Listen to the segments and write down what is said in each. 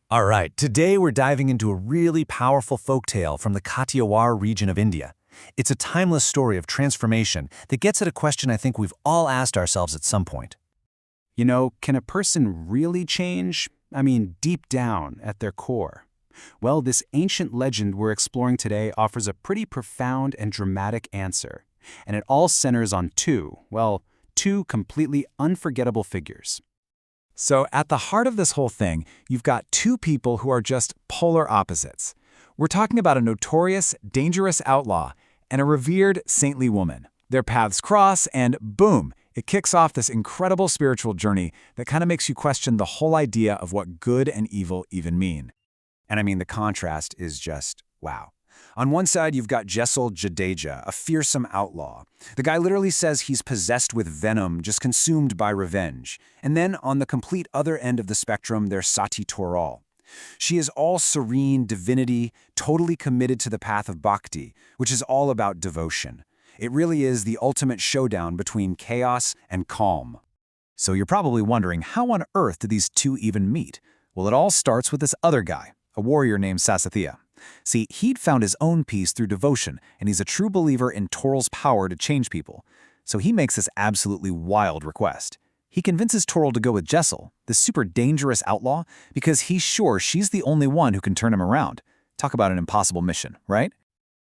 All right, today we're diving into a really powerful folktale from the Kathiawar region of India. It's a timeless story of transformation that gets at a question I think we've all asked ourselves at some point. Can a person really change? I mean, deep down at their core. Well, this ancient legend we're exploring today offers a pretty profound and dramatic answer. And it all centers on two completely unforgettable figures. So at the heart of this whole thing, you've got two people who are just polar opposites. We're talking about a notorious, dangerous outlaw and a revered, saintly woman. Their paths cross and boom, it kicks off this incredible spiritual journey that kind of makes you question the whole idea of what good and evil even mean. And I mean, the contrast is just wow. On one side, you've got Jesal Jadeja, a fearsome outlaw. The guy literally says he's possessed with venom, just consumed by revenge. And then on the complete other end of the spectrum, there's Jesal Toral. She is all serene divinity, totally committed to the path of bhakti, which is all about devotion. It really is the ultimate showdown between chaos and calm. So you're probably wondering, how on earth did these two even meet? Well, it all starts with this other guy, a warrior named Sasathya. See, he'd found his own peace through devotion, and he's a true believer in Toral's power to change people. So he makes this absolutely wild request. He convinces Toral to go with Jesal, this super dangerous outlaw, because he's sure she's the only one who can turn him around. Talk about an impossible mission, right?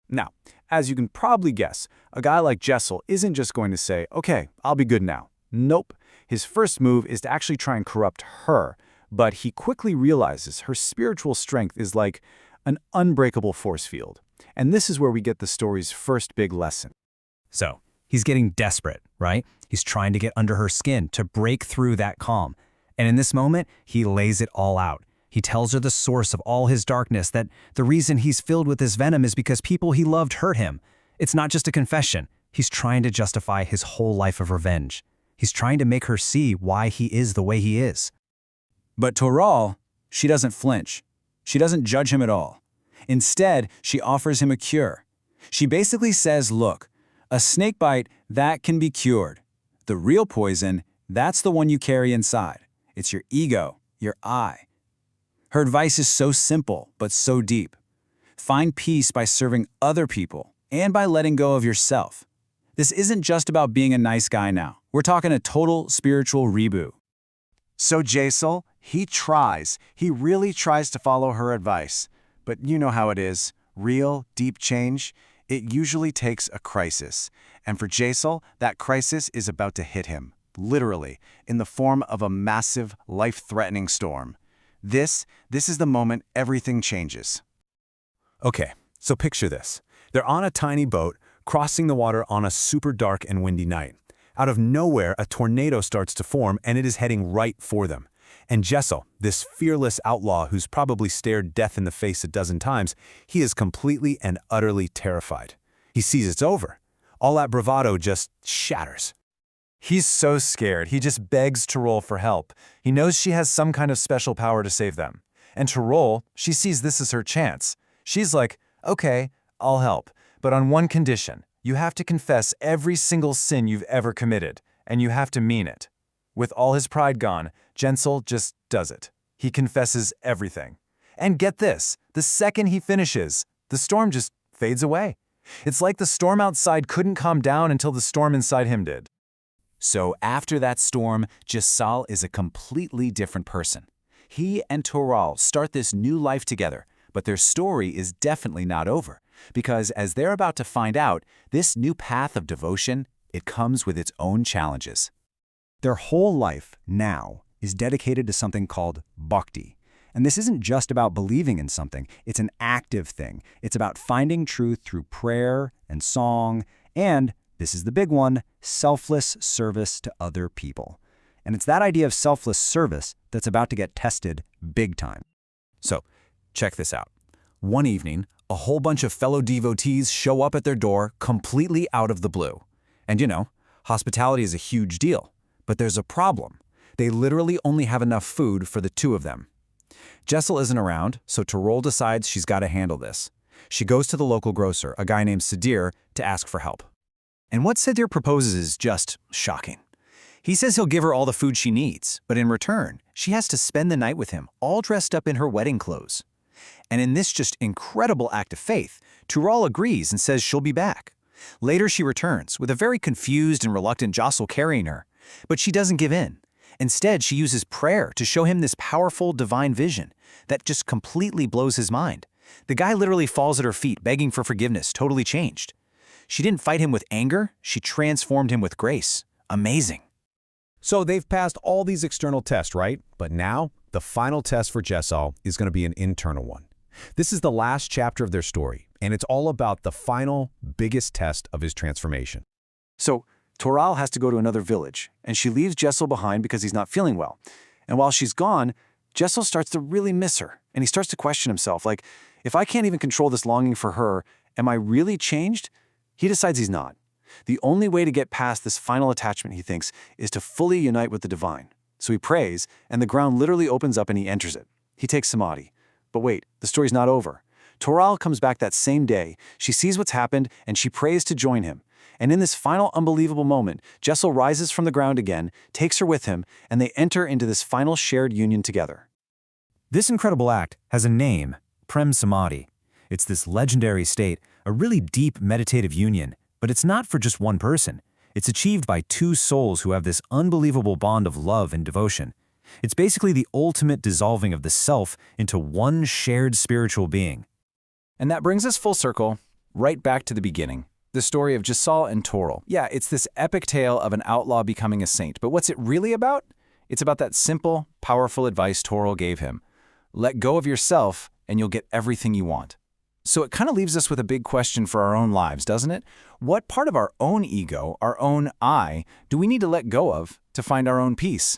Now, as you can probably guess, a guy like Jesal isn't just going to say, okay, I'll be good now. Nope. His first move is to actually try and corrupt her, but he quickly realizes her spiritual strength is like an unbreakable force field. And this is where we get the story's first big lesson. So, he's getting desperate, right? He's trying to get under her skin, to break through that calm. And in this moment, he lays it all out. He tells her the source of all his darkness, that the reason he's filled with this venom is because people he loved hurt him. It's not just a confession. He's trying to justify his whole life of revenge. He's trying to make her see why he is the way he is. But Toral, she doesn't flinch. She doesn't judge him at all. Instead, she offers him a cure. She basically says, look, a snake bite, that can be cured. The real poison, that's the one you carry inside. It's your ego, your I. Her advice is so simple, but so deep. Find peace by serving other people and by letting go of yourself. This isn't just about being a nice guy now. We're talking a total spiritual reboot. So Jesal, he really tries to follow her advice. But you know how it is. Real, deep change, it usually takes a crisis. And for Jesal, that crisis is about to hit him, literally, in the form of a massive, life-threatening storm. This is the moment everything changes. Okay, so picture this. They're on a tiny boat, crossing the water on a super dark and windy night. Out of nowhere, a tornado starts to form, and it is heading right for them. And Jesal, this fearless outlaw who's probably stared death in the face a dozen times, he is completely and utterly terrified. He sees it's over. All that bravado just shatters. He's so scared, he just begs Toral for help. He knows she has some kind of special power to save them. And Toral, she sees this as her chance. She's like, okay, I'll help, but on one condition. You have to confess every single sin you've ever committed, and you have to mean it. With all his pride gone, Jesal just does it. He confesses everything. And get this, the second he finishes, the storm just fades away. It's like the storm outside couldn't calm down until the storm inside him did. So after that storm, Jesal is a completely different person. He and Toral start this new life together, but their story is definitely not over. Because as they're about to find out, this new path of devotion, it comes with its own challenges. Their whole life, now, is dedicated to something called bhakti. And this isn't just about believing in something, it's an active thing. It's about finding truth through prayer and song, and, this is the big one, selfless service to other people. And it's that idea of selfless service that's about to get tested big time. So, check this out. One evening, a whole bunch of fellow devotees show up at their door completely out of the blue. And hospitality is a huge deal. But there's a problem. They literally only have enough food for the two of them. Jesal isn't around, so Toral decides she's got to handle this. She goes to the local grocer, a guy named Sadir, to ask for help. And what Sadir proposes is just shocking. He says he'll give her all the food she needs, but in return, she has to spend the night with him, all dressed up in her wedding clothes. And in this just incredible act of faith, Toral agrees and says she'll be back. Later she returns, with a very confused and reluctant Jesal carrying her. But she doesn't give in. Instead, she uses prayer to show him this powerful divine vision that just completely blows his mind. The guy literally falls at her feet, begging for forgiveness, totally changed. She didn't fight him with anger, she transformed him with grace. Amazing. So they've passed all these external tests, right? But now, the final test for Jesal is going to be an internal one. This is the last chapter of their story, and it's all about the final, biggest test of his transformation. So, Toral has to go to another village, and she leaves Jesal behind because he's not feeling well. And while she's gone, Jesal starts to really miss her, and he starts to question himself, like, if I can't even control this longing for her, am I really changed? He decides he's not. The only way to get past this final attachment, he thinks, is to fully unite with the divine. So he prays, and the ground literally opens up and he enters it. He takes samadhi. But wait, the story's not over. Toral comes back that same day. She sees what's happened, and she prays to join him. And in this final unbelievable moment, Jesal rises from the ground again, takes her with him, and they enter into this final shared union together. This incredible act has a name, Prem Samadhi. It's this legendary state, a really deep meditative union, but it's not for just one person. It's achieved by two souls who have this unbelievable bond of love and devotion. It's basically the ultimate dissolving of the self into one shared spiritual being. And that brings us full circle, right back to the beginning. The story of Jesal and Toral. Yeah, it's this epic tale of an outlaw becoming a saint, but what's it really about? It's about that simple, powerful advice Toral gave him. Let go of yourself, and you'll get everything you want. So it kind of leaves us with a big question for our own lives, doesn't it? What part of our own ego, our own I, do we need to let go of to find our own peace?